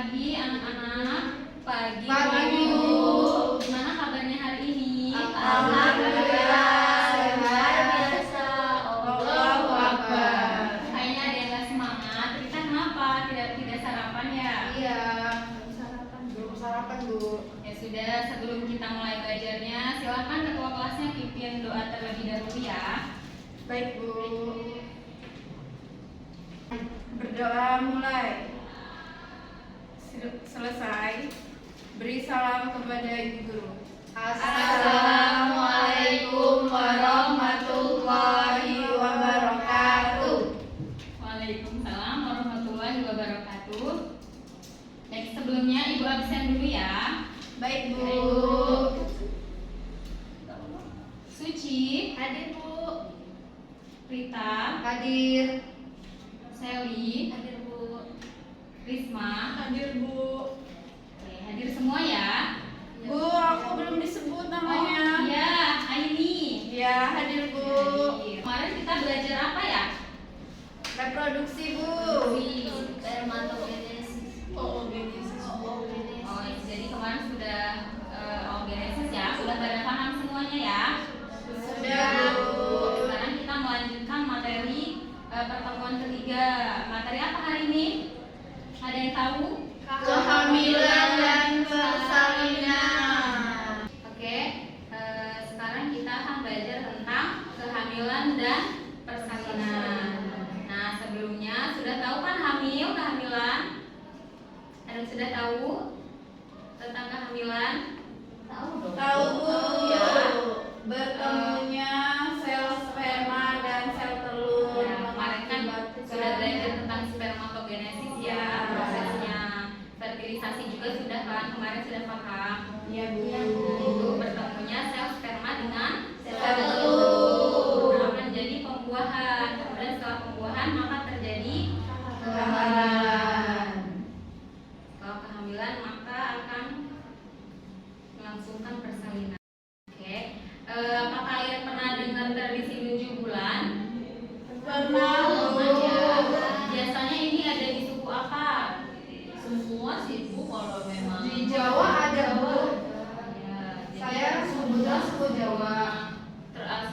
pagi anak-anak. Pagi Bu. Gimana kabarnya hari ini? Alhamdulillah Luar biasa. Allahu Akbar. Kayaknya ada yang gak semangat. Kita kenapa? Tidak sarapan ya? Iya, belum sarapan Bu. Ya sudah, sebelum kita mulai belajarnya, silakan ketua kelasnya pimpin doa terlebih dahulu ya. Baik Bu. Berdoa mulai. Selesai. Beri salam kepada Ibu Guru. Assalamualaikum warahmatullahi wabarakatuh. Waalaikumsalam warahmatullahi wabarakatuh. Baik, sebelumnya Ibu absen dulu ya. Baik Bu. Suci, Hadir Bu. Rita, Hadir. Sally, Hadir Bu. Risma, Hadir Bu. Oke, hadir semua ya. Bu, aku belum disebut namanya. Oh iya, Aini. Ya, hadir Bu. Hadir. Kemarin kita belajar apa ya? Reproduksi Bu. Spermatogenesis. Oogenesis. Oh, jadi kemarin sudah oogenesis ya. Sudah pada paham semuanya ya? Sudah Bu. Sekarang kita melanjutkan materi pertemuan ketiga. Materi apa hari ini? Ada yang tahu? Kehamilan dan persalinan. Oke, sekarang kita akan belajar tentang kehamilan dan persalinan. Nah, sebelumnya sudah tahu kan kehamilan? Ada yang sudah tahu tentang kehamilan? Tahu Bu. Ya. Bertemunya sel sperma dan sel telur. Ya, kemarin kan sudah belajar tentang spermatogenesis ya, prosesnya. Fertilisasi juga sudah kan, kemarin sudah paham. Iya Bu. Itu bertemunya sel sperma dengan Sel telur. Nah, akan jadi pembuahan. Kemudian setelah pembuahan maka terjadi Kehamilan. Kalau kehamilan maka akan melangsungkan persalinan. Oke, apakah kalian pernah dengar tradisi 7 bulan? Pernah Bu. Biasanya ini ada di suku apa? Semua sih Bu, kalau memang Di Jawa ada Bu. Ya, jadi Saya sebutnya suku Jawa.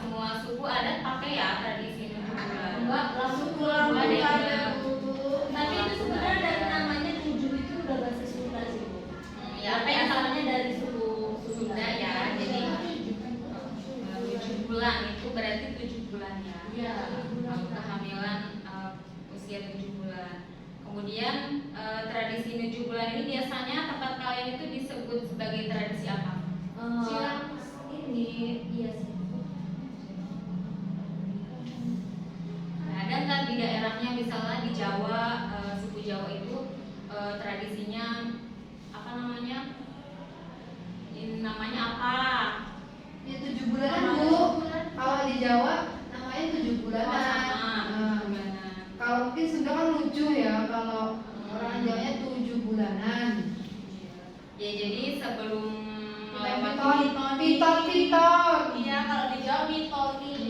semua suku adat pakai ya tradisi 7 bulan. enggak langsung Suku Lampung Ada. ada Bu. tapi itu sebenarnya dari namanya 7 itu udah bahasa Sunda sih Bu. Ya, Tapi asalnya dari suku Sunda ya. Jadi 7 bulan itu berarti 7 bulan ya. Iya. Kehamilan usia 7 bulan. Kemudian tradisi 7 bulan ini biasanya tempat kalian itu disebut sebagai tradisi apa? Ini iya sih. Nah, ada nggak di daerahnya misalnya di Jawa, suku Jawa itu tradisinya apa namanya? Ini namanya apa? Ya 7 bulanan Bu. Kalau di Jawa namanya 7 bulanan. Nah, Bulanan. kalau mungkin Sunda kan lucu ya kalau orang Jawanya 7 bulanan. Ya, jadi sebelum Piton. Iya, kalau di Jawa mitoni.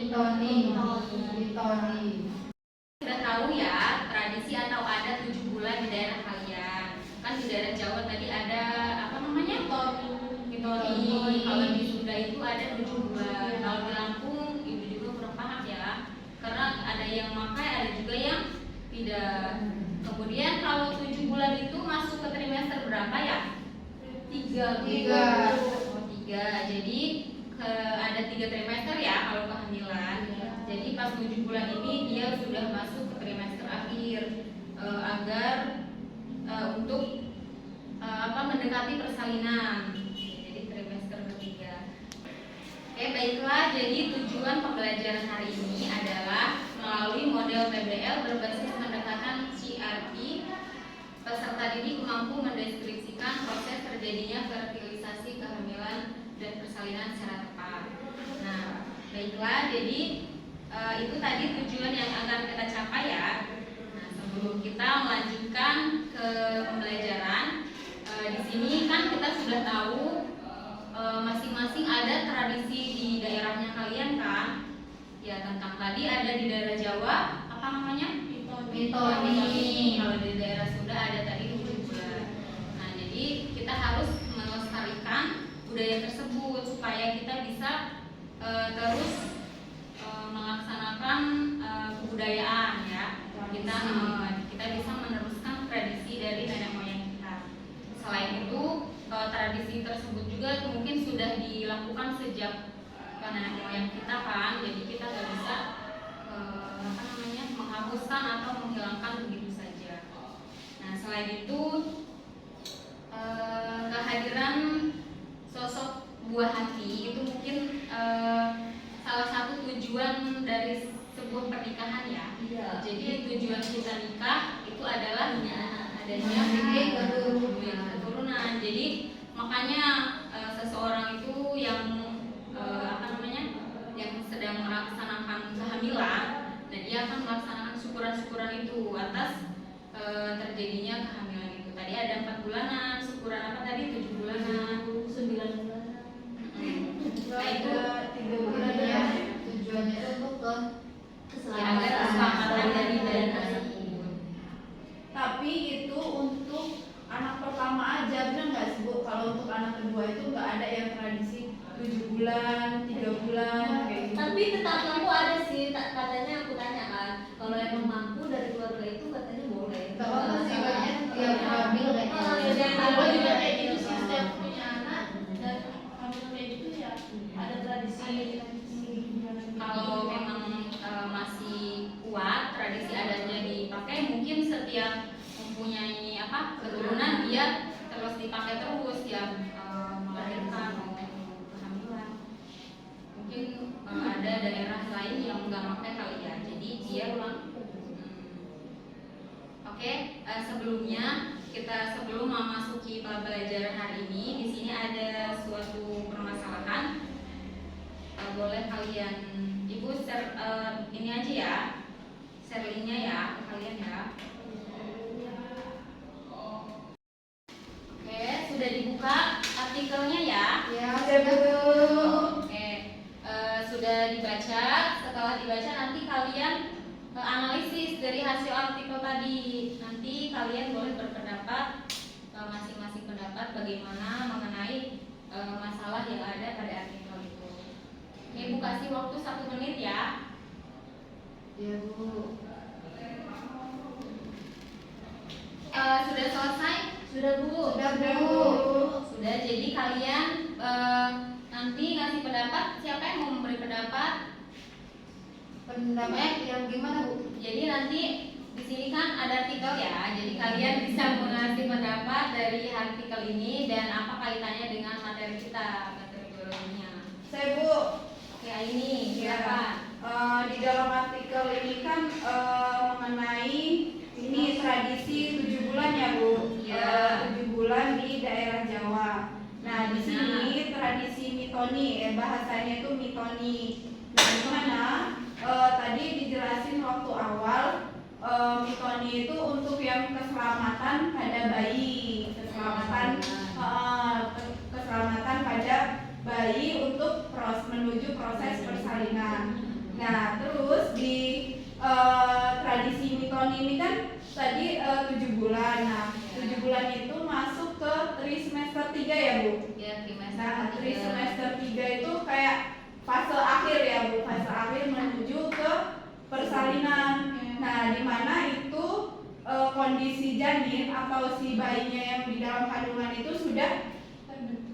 Pitoni. sudah tahu ya tradisi atau adat 7 bulan di daerah kalian. Kan di daerah Jawa tadi ada apa namanya? Mitoni. Kalau di Sunda itu ada 7 bulan. Kalau di Lampung ibu juga kurang paham ya. Karena ada yang pakai, ada juga yang tidak. Kemudian kalau 7 bulan itu masuk ke trimester berapa ya? 3. Oh, 3. Jadi ada 3 trimester ya kalau kehamilan. Jadi pas 7 bulan ini dia sudah masuk ke trimester akhir agar untuk mendekati persalinan. Jadi trimester ketiga. Oke, baiklah. Jadi tujuan pembelajaran hari ini adalah melalui model PBL berbasis pendekatan CRP. Peserta didik mampu mendeskripsikan proses terjadinya fertilisasi, kehamilan, dan persalinan secara tepat. Nah, baiklah. Jadi itu tadi tujuan yang akan kita capai ya. Nah, sebelum kita melanjutkan ke pembelajaran, di sini kan kita sudah tahu masing-masing ada tradisi di daerahnya kalian kan? Ya, tentang tadi ada di daerah Jawa apa namanya? Mitoni. Kalau di daerah Sunda ada tadi 7 bulan. supaya kita bisa terus melaksanakan kebudayaan ya. Kita bisa meneruskan tradisi dari nenek moyang kita. Selain itu tradisi tersebut juga mungkin sudah dilakukan sejak nenek moyang kita kan, jadi kita nggak bisa menghapuskan atau menghilangkan begitu saja. Nah selain itu kehadiran sosok buah hati itu mungkin salah satu tujuan dari sebuah pernikahan ya. Iya. Jadi tujuan kita nikah itu adalah adanya keturunan. Jadi makanya seseorang itu yang yang sedang melaksanakan kehamilan, dan dia akan melaksanakan syukuran-syukuran itu atas terjadinya kehamilan itu. Tadi ada 4 bulanan, syukuran apa tadi 7 bulanan, 9 bulanan. Nah itu 3 bulan ya. Tujuannya itu untuk agar keselamatan dari bayi tersebut. Tapi itu untuk anak pertama aja, benar nggak sih Bu? Kalau untuk anak kedua itu nggak ada yang tradisi 7 bulan, 3 bulan kayak gitu. Tapi tetanggaku ada sih, katanya aku tanya kan, kalau emang mampu dari keluarga itu katanya boleh. Nggak apa-apa sih, banyak yang hamil kayak gitu. Yang Aku hamil juga kayak gitu sih, sih, setiap punya anak dan hamil kayak gitu ya ada tradisi. Kalau memang masih kuat tradisi adatnya dipakai, mungkin setiap mempunyai keturunan dia terus dipakai terus ya, melahirkan maupun kehamilan. Mungkin ada daerah lain yang nggak pakai kali ya, jadi dia Oke, sebelumnya sebelum memasuki pelajaran hari ini, di sini ada suatu permasalahan. Boleh kalian ibu share ini aja ya, share linknya ya ke kalian ya. Oke, sudah dibuka artikelnya ya? Ya, betul. Oke, sudah dibaca. Setelah dibaca nanti kalian analisis dari hasil artikel tadi. Nanti kalian boleh berpendapat, masing-masing pendapat bagaimana mengenai masalah yang ada pada artikel itu. Ibu kasih waktu 1 menit ya. Ya Bu. Sudah selesai? Sudah Bu. Sudah Bu. Sudah. Jadi kalian nanti ngasih pendapat. Siapa yang mau memberi pendapat? Pendapat yang gimana Bu? Jadi nanti di sini kan ada artikel ya. Jadi kalian bisa mengasih pendapat dari artikel ini dan apa kaitannya dengan materi kita, materi biologinya. Saya Bu. Oke, ini siapa? Di dalam artikel ini kan mengenai ini tradisi 7 bulan ya Bu. Iya. 7 bulan di daerah Jawa. Nah di sini tradisi mitoni, bahasanya itu mitoni. Nah di mana tadi dijelasin waktu awal mitoni itu untuk yang keselamatan pada bayi, keselamatan pada bayi untuk menuju proses persalinan. Nah terus di tradisi mitoni ini kan tadi 7 bulan. Nah 7 bulan itu masuk ke trimester 3 ya Bu? Ya, trimester. Nah trimester 3 itu kayak fase akhir ya Bu, fase akhir menuju ke persalinan. Nah di mana itu kondisi janin atau si bayinya yang di dalam kandungan itu sudah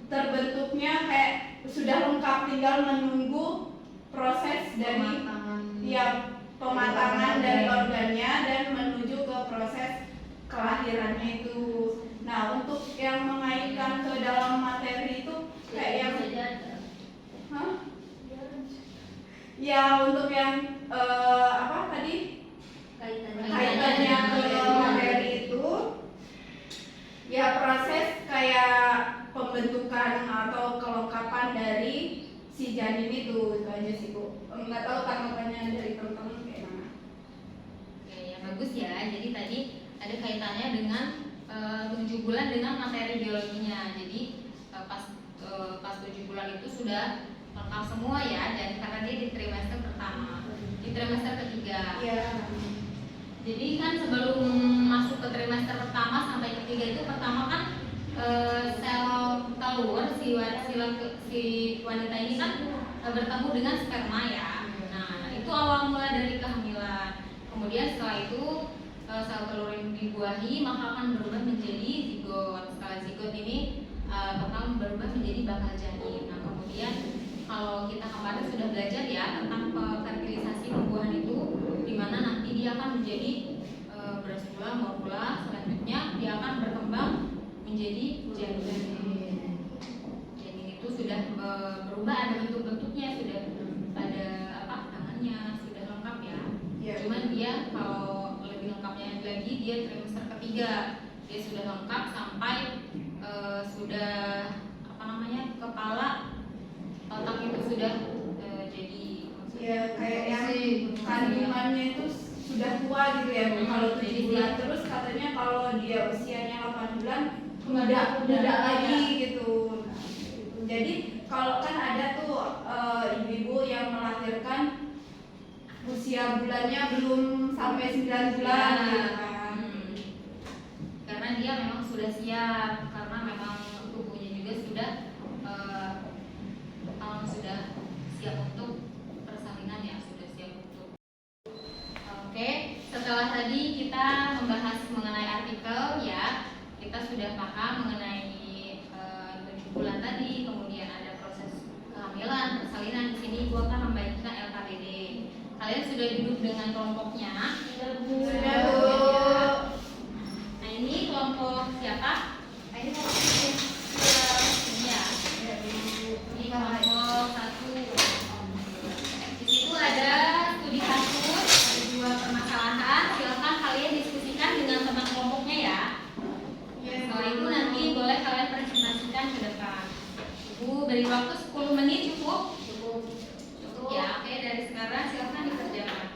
terbentuknya kayak sudah lengkap, tinggal menunggu proses dari pematangan dari organnya dan menuju ke proses kelahirannya itu. Nah untuk yang mengaitkan ke dalam materi itu kayak yang ya untuk yang apa tadi kaitannya ke materi itu ya proses kayak pembentukan atau kelengkapan dari si janin itu aja sih Bu. Nggak tahu tanggapannya dari teman-teman kayak mana. Oke, ya bagus ya. Jadi tadi ada kaitannya dengan 7 bulan dengan materi biologinya. Jadi pas 7 bulan itu sudah lengkap semua ya, dan karena dia di trimester pertama, di trimester ketiga. Iya. Jadi kan sebelum masuk ke trimester pertama sampai ketiga itu pertama kan sel telur si si wanita ini kan bertemu dengan sperma ya. Nah, itu awal mula dari kehamilan. Kemudian setelah itu sel telur yang dibuahi maka akan berubah menjadi zigot. Setelah zigot ini bakal berubah menjadi bakal janin. Nah, kemudian kalau kita kemarin sudah belajar ya tentang fertilisasi pembuahan itu, di mana nanti dia akan menjadi beras morula, selanjutnya dia akan berkembang menjadi janin. Janin itu sudah berubah, ada bentuk-bentuknya, sudah ada tangannya, sudah lengkap ya. Cuman dia kalau lebih lengkapnya lagi dia trimester ketiga, dia sudah lengkap sampai sudah kepala otak itu sudah jadi ya kayak yang kandungannya itu sudah tua gitu ya Bu. Kalau 7 bulan terus katanya kalau dia usianya 8 bulan muda lagi gitu. Jadi kalau kan ada tuh ibu-ibu yang melahirkan usia bulannya belum sampai 9 bulan gitu kan. Karena dia memang sudah siap, karena memang tubuhnya juga sudah siap untuk persalinan ya, sudah siap untuk. Oke, setelah tadi kita membahas mengenai artikel ya, kita sudah paham mengenai 7 bulan tadi, kemudian ada proses kehamilan, persalinan. Di sini Ibu akan membagikan LKPD. Kalian sudah duduk dengan kelompoknya? Sudah Bu. Nah, ini kelompok siapa? Ini ya. Ini kelompok 1. Di situ ada studi kasus, ada 2 permasalahan. Silakan kalian diskusikan dengan teman kelompoknya ya. Setelah itu nanti boleh kalian presentasikan ke depan. Ibu beri waktu 10 menit cukup? Cukup ya. Oke, dari sekarang silakan dikerjakan.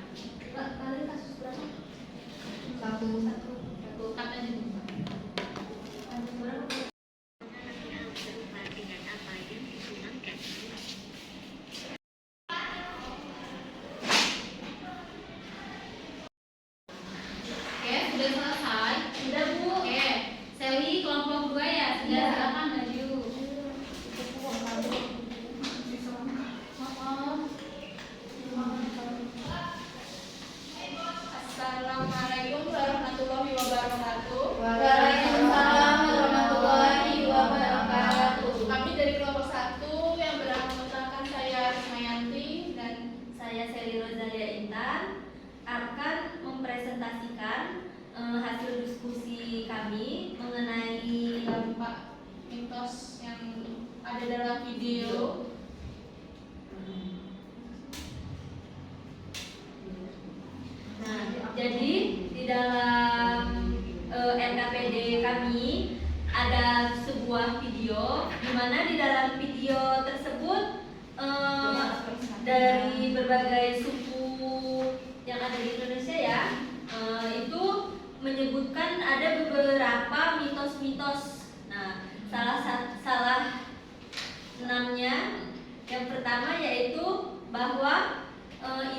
Kalian kasus berapa? Satu kata aja dulu. Oke, sudah selesai. Sudah Bu. Oke, Sally kelompok 2 ya. Sudah, silakan maju. Assalamualaikum warahmatullahi wabarakatuh. Waalaikumsalam warahmatullahi wabarakatuh. Kami dari kelompok 1 yang beranggotakan saya Rismayanti dan Saya Sally Rosalia Intan akan mempresentasikan hasil diskusi kami mengenai dampak mitos yang ada dalam video. Nah, jadi di dalam LKPD kami ada sebuah video di mana di dalam video tersebut dari berbagai suku yang ada di Indonesia ya, itu menyebutkan ada beberapa mitos-mitos. Nah, salah 6-nya yang pertama yaitu bahwa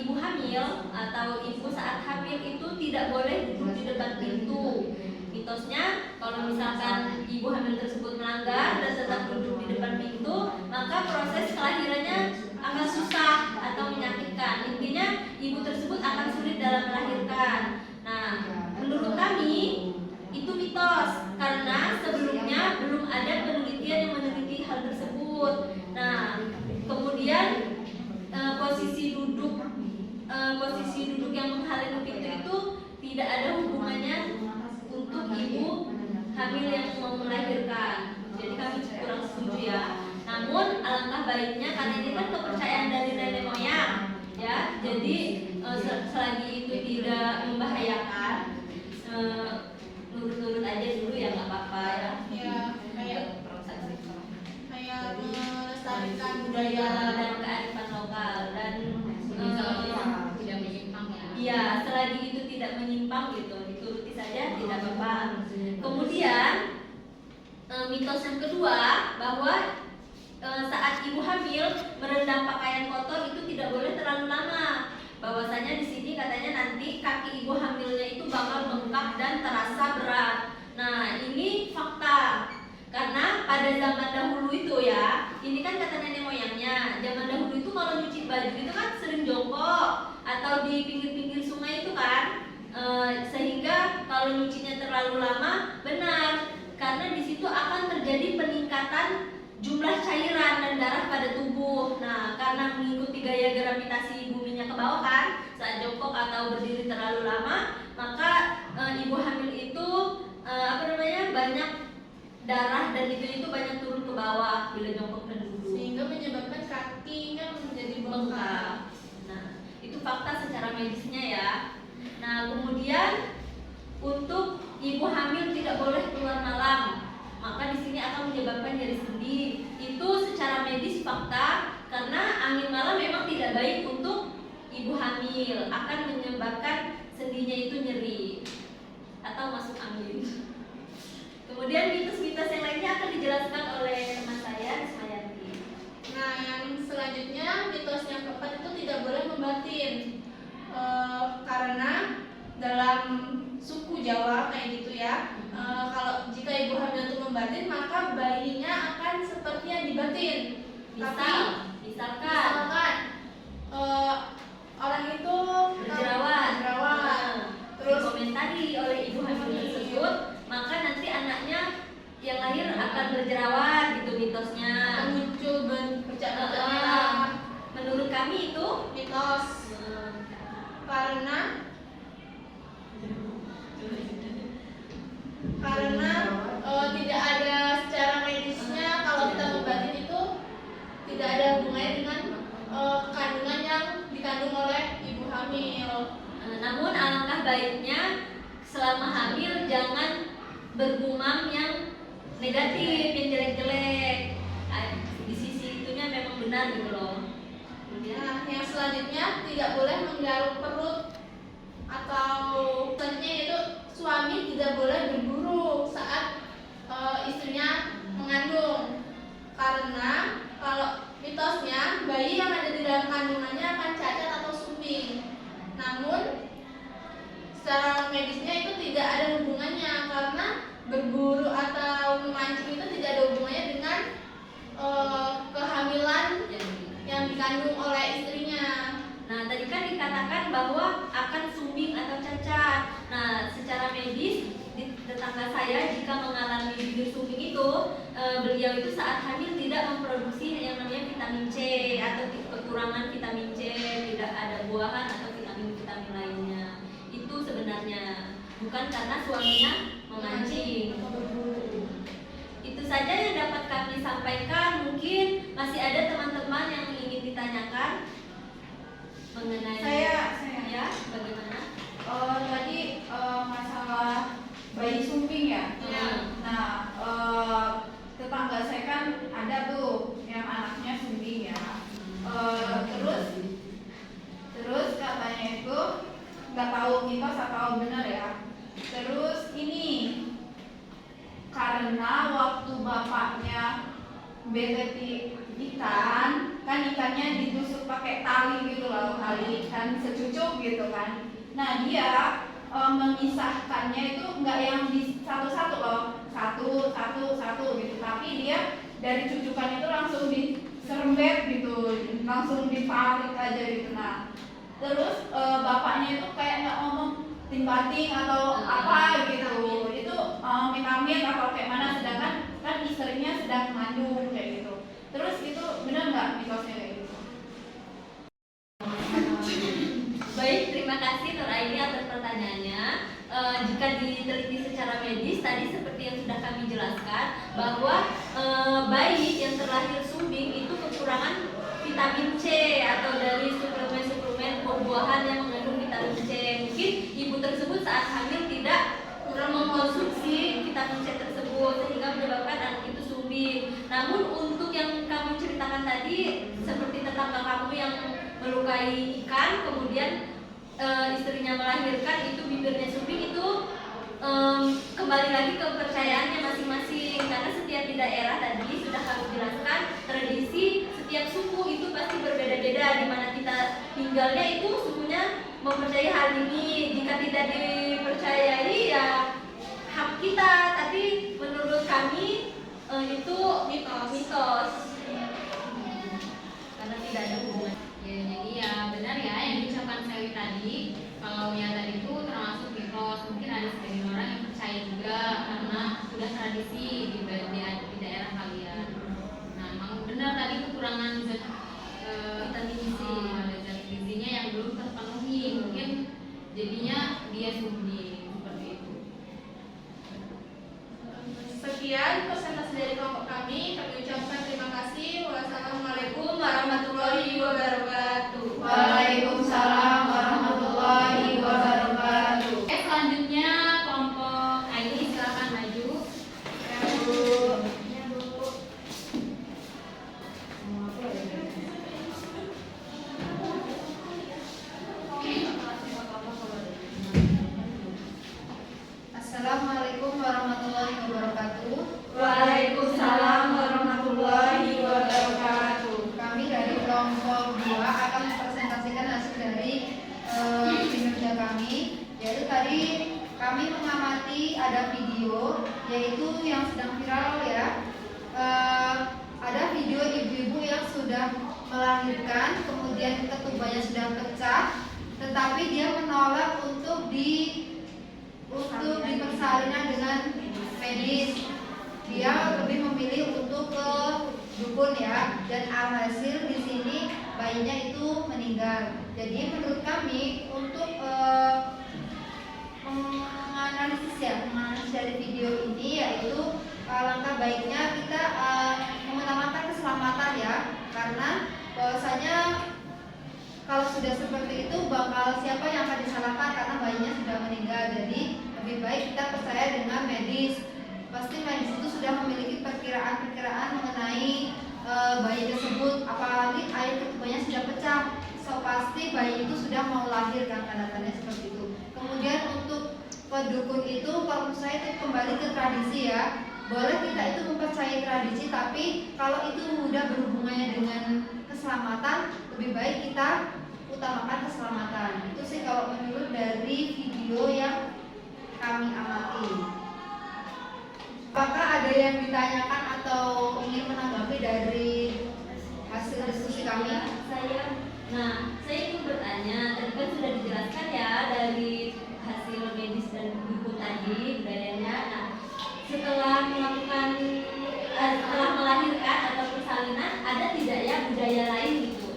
ibu hamil atau ibu saat hamil itu tidak boleh duduk di depan pintu. Mitosnya kalau misalkan ibu hamil tersebut melanggar dan tetap duduk di depan pintu, maka proses kelahirannya akan susah atau menyakitkan. Intinya ibu tersebut akan sulit dalam melahirkan. Nah, menurut kami itu mitos karena sebelumnya belum ada penelitian yang meneliti hal tersebut. Nah, kemudian posisi duduk yang menghalangi pintu itu tidak ada hubungannya untuk ibu hamil yang mau melahirkan. Jadi kami kurang setuju ya. Namun alangkah baiknya karena ini kan kepercayaan dari nenek moyang ya. Jadi selagi itu tidak membahayakan, nurut-nurut aja dulu ya, nggak apa-apa ya. Ya, kayak melestarikan Budaya budaya dan kearifan lokal dan tidak menyimpang ya. iya, selagi itu tidak menyimpang gitu, dituruti saja tidak apa-apa. Kemudian mitos yang kedua bahwa saat ibu hamil merendam pakaian kotor itu tidak boleh terlalu lama. Bahwasanya di sini katanya nanti kaki ibu hamilnya itu bakal bengkak dan terasa berat. Nah, ini fakta. Karena pada zaman dahulu itu ya, ini kan kata nenek moyangnya, zaman dahulu itu kalau nyuci baju itu kan sering jongkok atau di pinggir-pinggir sungai itu kan. Sehingga kalau nyucinya terlalu lama, benar, karena di situ akan terjadi peningkatan jumlah cairan dan darah pada tubuh. Nah, karena mengikuti gaya gravitasi buminya ke bawah kan, saat jongkok atau berdiri terlalu lama, maka ibu hamil itu banyak darah dan itu banyak turun ke bawah bila jongkok dan duduk, Sehingga menyebabkan kakinya menjadi bengkak. bengkak. Nah, itu fakta secara medisnya ya. Nah, kemudian untuk ibu hamil tidak boleh keluar malam, maka di sini akan menyebabkan nyeri sendi. Itu secara medis fakta, karena angin malam memang tidak baik untuk ibu hamil, akan menyebabkan sendinya itu nyeri atau masuk angin. Kemudian mitos-mitos yang lainnya akan dijelaskan oleh teman saya, Rismayanti. Nah, yang selanjutnya mitos yang keempat itu tidak boleh membatin. Karena dalam suku Jawa kayak gitu ya, kalau jika ibu hamil itu membatin, maka bayinya akan seperti yang dibatin. Misalkan orang itu berjerawat, terus dikomentari oleh ibu hamil tersebut, maka nanti anaknya yang lahir akan berjerawat gitu mitosnya. muncul bercak-bercak merah. Menurut kami itu Mitos. Karena tidak ada secara medisnya, kalau kita membatin itu tidak ada hubungannya dengan kandungan yang dikandung oleh ibu hamil. namun alangkah baiknya selama hamil jangan bergumam yang negatif, yang jelek-jelek. Di sisi itunya memang benar gitu loh. Nah, yang selanjutnya tidak boleh menggaruk perut, atau selanjutnya itu suami tidak boleh berburu saat istrinya mengandung, karena kalau mitosnya bayi yang ada di dalam kandungannya akan cacat atau sumbing. Namun secara medisnya itu tidak ada hubungannya, karena berburu atau memancing itu tidak ada hubungannya dengan kehamilan yang dikandung oleh istrinya. Nah, tadi kan dikatakan bahwa akan sumbing atau cacat. Nah, secara medis di tetangga saya jika mengalami bibir sumbing itu, beliau itu saat hamil tidak memproduksi yang namanya vitamin C atau kekurangan vitamin C, tidak ada buahan atau vitamin-vitamin lainnya. Itu sebenarnya bukan karena suaminya memancing. Itu saja yang dapat kami sampaikan. Mungkin masih ada teman-teman yang ingin ditanyakan mengenai Saya ya, bagaimana? tadi masalah bayi sumbing ya. Iya. Nah, tetangga saya kan ada tuh yang anaknya sumbing ya. Terus katanya itu nggak tahu mitos atau benar ya. Terus ini karena waktu bapaknya beleti ikan, kan ikannya ditusuk pakai tali gitu loh, tali ikan secucuk gitu kan. Nah, dia memisahkannya itu nggak yang di satu-satu loh, satu gitu, tapi dia dari cucukan itu langsung diserembet gitu, langsung ditarik aja gitu. Nah, terus bapaknya itu kayak nggak ngomong timbating atau apa gitu, itu amit-amit atau kayak mana, sedangkan kan istrinya sedang mengandung kayak gitu. Terus itu benar nggak mitosnya kayak gitu? Baik, terima kasih Nur Aini atas pertanyaannya. Jika diteliti secara medis, tadi seperti yang sudah kami jelaskan bahwa bayi yang terlahir sumbing itu kekurangan vitamin C atau dari suplemen-suplemen buah-buahan yang mengandung vitamin C. Mungkin ibu tersebut saat hamil tidak mengkonsumsi vitamin C tersebut sehingga menyebabkan anak itu sumbing. Namun untuk yang kamu ceritakan tadi, seperti tetangga kamu yang melukai ikan kemudian istrinya melahirkan itu bibirnya sumbing, itu kembali lagi ke kepercayaannya masing-masing, karena setiap di daerah tadi sudah kami jelaskan tradisi setiap suku itu pasti berbeda-beda. Di mana kita tinggalnya itu sukunya mempercayai hal ini, jika tidak dipercayai ya hak kita. Tapi menurut kami itu mitos. Karena tidak ada hubungan. Ya, jadi ya benar ya yang diucapkan Selly tadi. Kalau yang tadi itu termasuk mitos, mungkin ada sebagian orang yang percaya juga karena sudah tradisi di daerah kalian. Nah, memang benar tadi kekurangan Vitamin gizi. zat gizinya yang belum terpenuhi, mungkin jadinya dia sublim seperti itu. Sekian presentasi dari kelompok kami. Kami ucapkan terima kasih. Wassalamualaikum warahmatullahi wabarakatuh. Waalaikumsalam warahmatullahi wabarakatuh. Oke, selanjutnya kelompok Aini silakan maju. Ya, Bu. Assalamualaikum warahmatullahi wabarakatuh. Waalaikumsalam warahmatullahi wabarakatuh. Kami dari kelompok 2 akan mempresentasikan hasil dari kinerja kami, yaitu tadi kami mengamati ada video yaitu yang sedang viral ya. Ada video ibu-ibu yang sudah melahirkan, kemudian ketubanya sudah pecah, tetapi dia menolak untuk dipersalinan dengan medis. Dia lebih memilih untuk ke dukun ya, dan alhasil di sini bayinya itu meninggal. Jadi menurut kami untuk menganalisis dari video ini yaitu langkah baiknya kita mengutamakan keselamatan ya, karena bahwasanya kalau sudah seperti itu bakal siapa yang akan disalahkan karena bayinya sudah meninggal. Jadi lebih baik kita percaya dengan medis. Pasti medis itu sudah memiliki perkiraan mengenai bayi tersebut, apalagi air ketubanya sudah pecah. So pasti bayi itu sudah mau lahir kan, tanda-tandanya seperti itu. Kemudian untuk pedukun itu kalau menurut saya itu kembali ke tradisi ya. Boleh kita itu mempercayai tradisi, tapi kalau itu udah berhubungannya dengan keselamatan, lebih baik kita utamakan keselamatan. Itu sih kalau menurut dari video yang kami amati. Apakah ada yang ditanyakan atau ingin menanggapi dari hasil diskusi kami? Saya ingin bertanya, tadi kan sudah dijelaskan ya dari hasil medis dan buku tadi budayanya. Nah, setelah melahirkan atau persalinan, ada tidak ya budaya lain gitu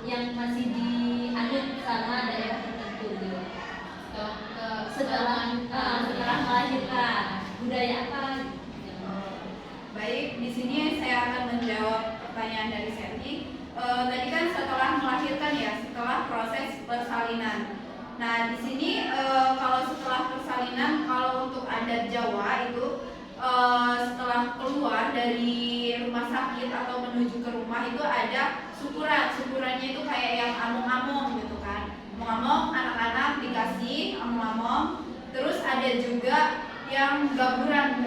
yang masih dianut sama daerah tertentu gitu? Setelah melahirkan, budaya apa? Baik, di sini saya akan menjawab pertanyaan dari Selly. Tadi kan setelah melahirkan ya, setelah proses persalinan. Nah, di sini kalau setelah persalinan, kalau untuk adat Jawa itu setelah keluar dari rumah sakit atau menuju ke rumah itu ada syukuran. Syukurannya itu kayak yang among-among gitu kan. Among-among anak-anak dikasih among-among. Terus ada juga yang gaburan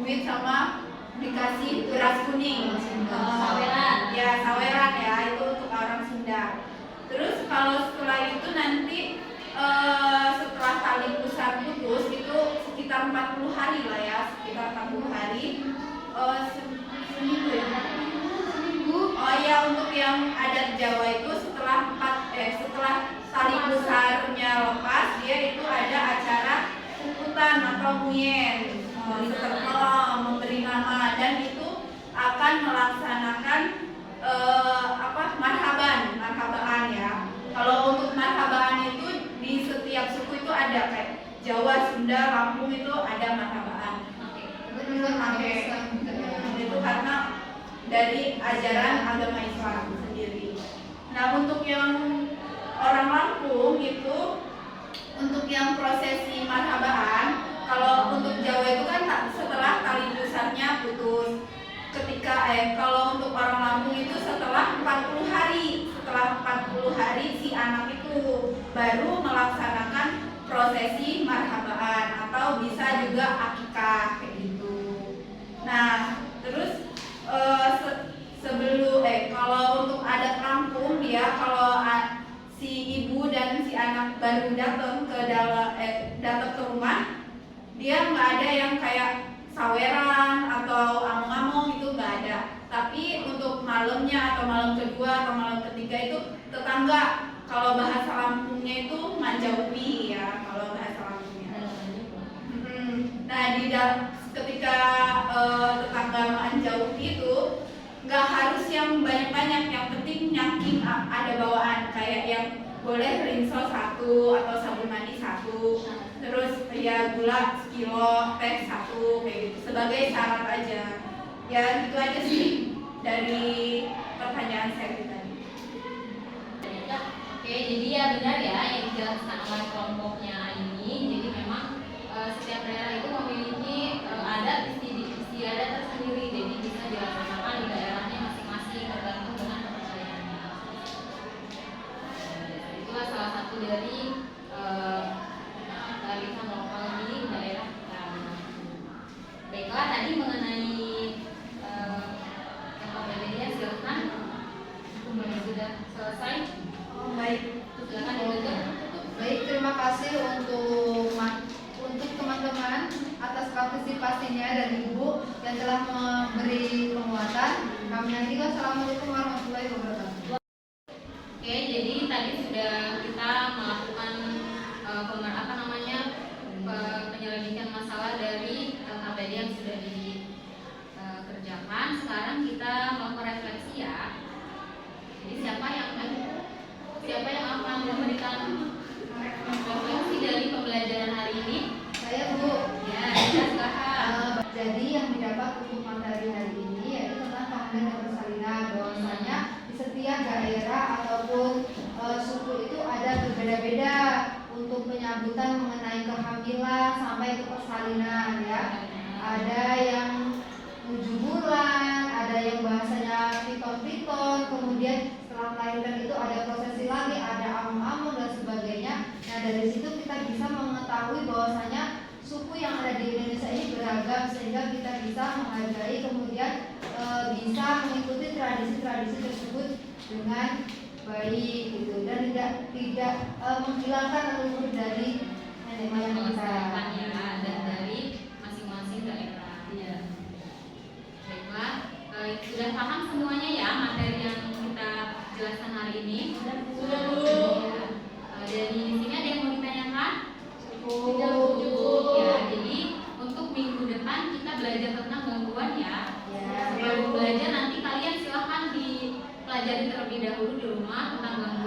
duit sama dikasih beras kuning. Saweran. Ya, saweran ya, itu untuk orang Sunda. Terus kalau setelah itu nanti setelah tali pusar putus itu sekitar 40 hari lah ya, sekitar 40 hari. Seminggu ya? Seminggu. Oh ya, untuk yang adat Jawa itu setelah tali pusarnya lepas, dia itu ada acara pungutan atau muyen, memberi nama, dan itu akan melaksanakan marhabaan ya. Kalau untuk marhabaan itu di setiap suku itu ada, kayak Jawa, Sunda, Lampung itu ada marhabaan. Itu karena dari ajaran agama Islam sendiri. Nah, untuk yang orang Lampung itu untuk yang prosesi marhabaan, kalau untuk Jawa itu kan setelah tali pusarnya putus. Kalau untuk orang Lampung itu setelah 40 hari. Setelah 40 hari si anak itu baru melaksanakan prosesi marhabaan atau bisa juga akikah kayak gitu. Nah, terus kalau untuk adat Lampung dia kalau si ibu dan si anak baru datang ke rumah, dia nggak ada yang kayak saweran atau among-among itu nggak ada. Tapi untuk malamnya atau malam kedua atau malam ketiga itu tetangga, kalau bahasa Lampungnya itu manjaupi ya, kalau bahasa Lampungnya. Nah ketika tetangga manjaupi itu nggak harus yang banyak-banyak, yang penting nyaking ada bawaan, kayak yang boleh rinsol 1 atau sabun mandi 1, terus ya gula sekilo, teh 1 kayak gitu sebagai syarat aja. Ya gitu aja sih dari pertanyaan saya tadi. Oke, jadi ya benar ya yang dijelaskan oleh kelompoknya ini. Jadi memang setiap daerah itu memiliki adat istiadat tersendiri. Jadi bisa dilaksanakan di daerahnya masing-masing tergantung dengan kepercayaannya. Itulah salah satu dari kearifan lokal di daerah kita. Baiklah, tadi mengenai KPD-nya silakan. Sudah selesai. Baik. Silakan ditutup. Baik, terima kasih untuk teman-teman atas partisipasinya dan Ibu yang telah memberi penguatan. Kami akhiri. Wassalamualaikum warahmatullahi wabarakatuh. Oke, jadi tadi sudah kita melakukan penyelidikan masalah dari KPD yang sudah dikerjakan. Sekarang kita melakukan refleksi ya. Jadi siapa yang akan memberikan refleksi dari pembelajaran hari ini? Saya Bu. Ya, silakan. Jadi yang didapat untuk materi hari ini yaitu tentang kehamilan dan persalinan. Bahwasanya di setiap daerah ataupun suku itu ada berbeda-beda untuk penyambutan mengenai kehamilan sampai ke persalinan ya. Ada yang 7 bulan, ada yang bahasanya piton-piton, kemudian setelah melahirkan itu ada prosesi lagi, ada amung-amung dan sebagainya. Nah dari situ kita bisa mengetahui bahwasanya suku yang ada di Indonesia ini beragam sehingga kita bisa menghargai kemudian bisa mengikuti tradisi-tradisi tersebut dengan baik gitu dan tidak menghilangkan leluhur dari nenek moyang kita. Dan dari masing-masing daerah. Iya. Baiklah, sudah paham semuanya ya materi yang kita jelaskan hari ini? Sudah Bu. Dari sini ada yang mau ditanyakan? Cukup. Ya, jadi untuk minggu depan kita belajar tentang gangguan ya. Sebelum belajar nanti kalian silahkan dipelajari terlebih dahulu di rumah tentang gangguan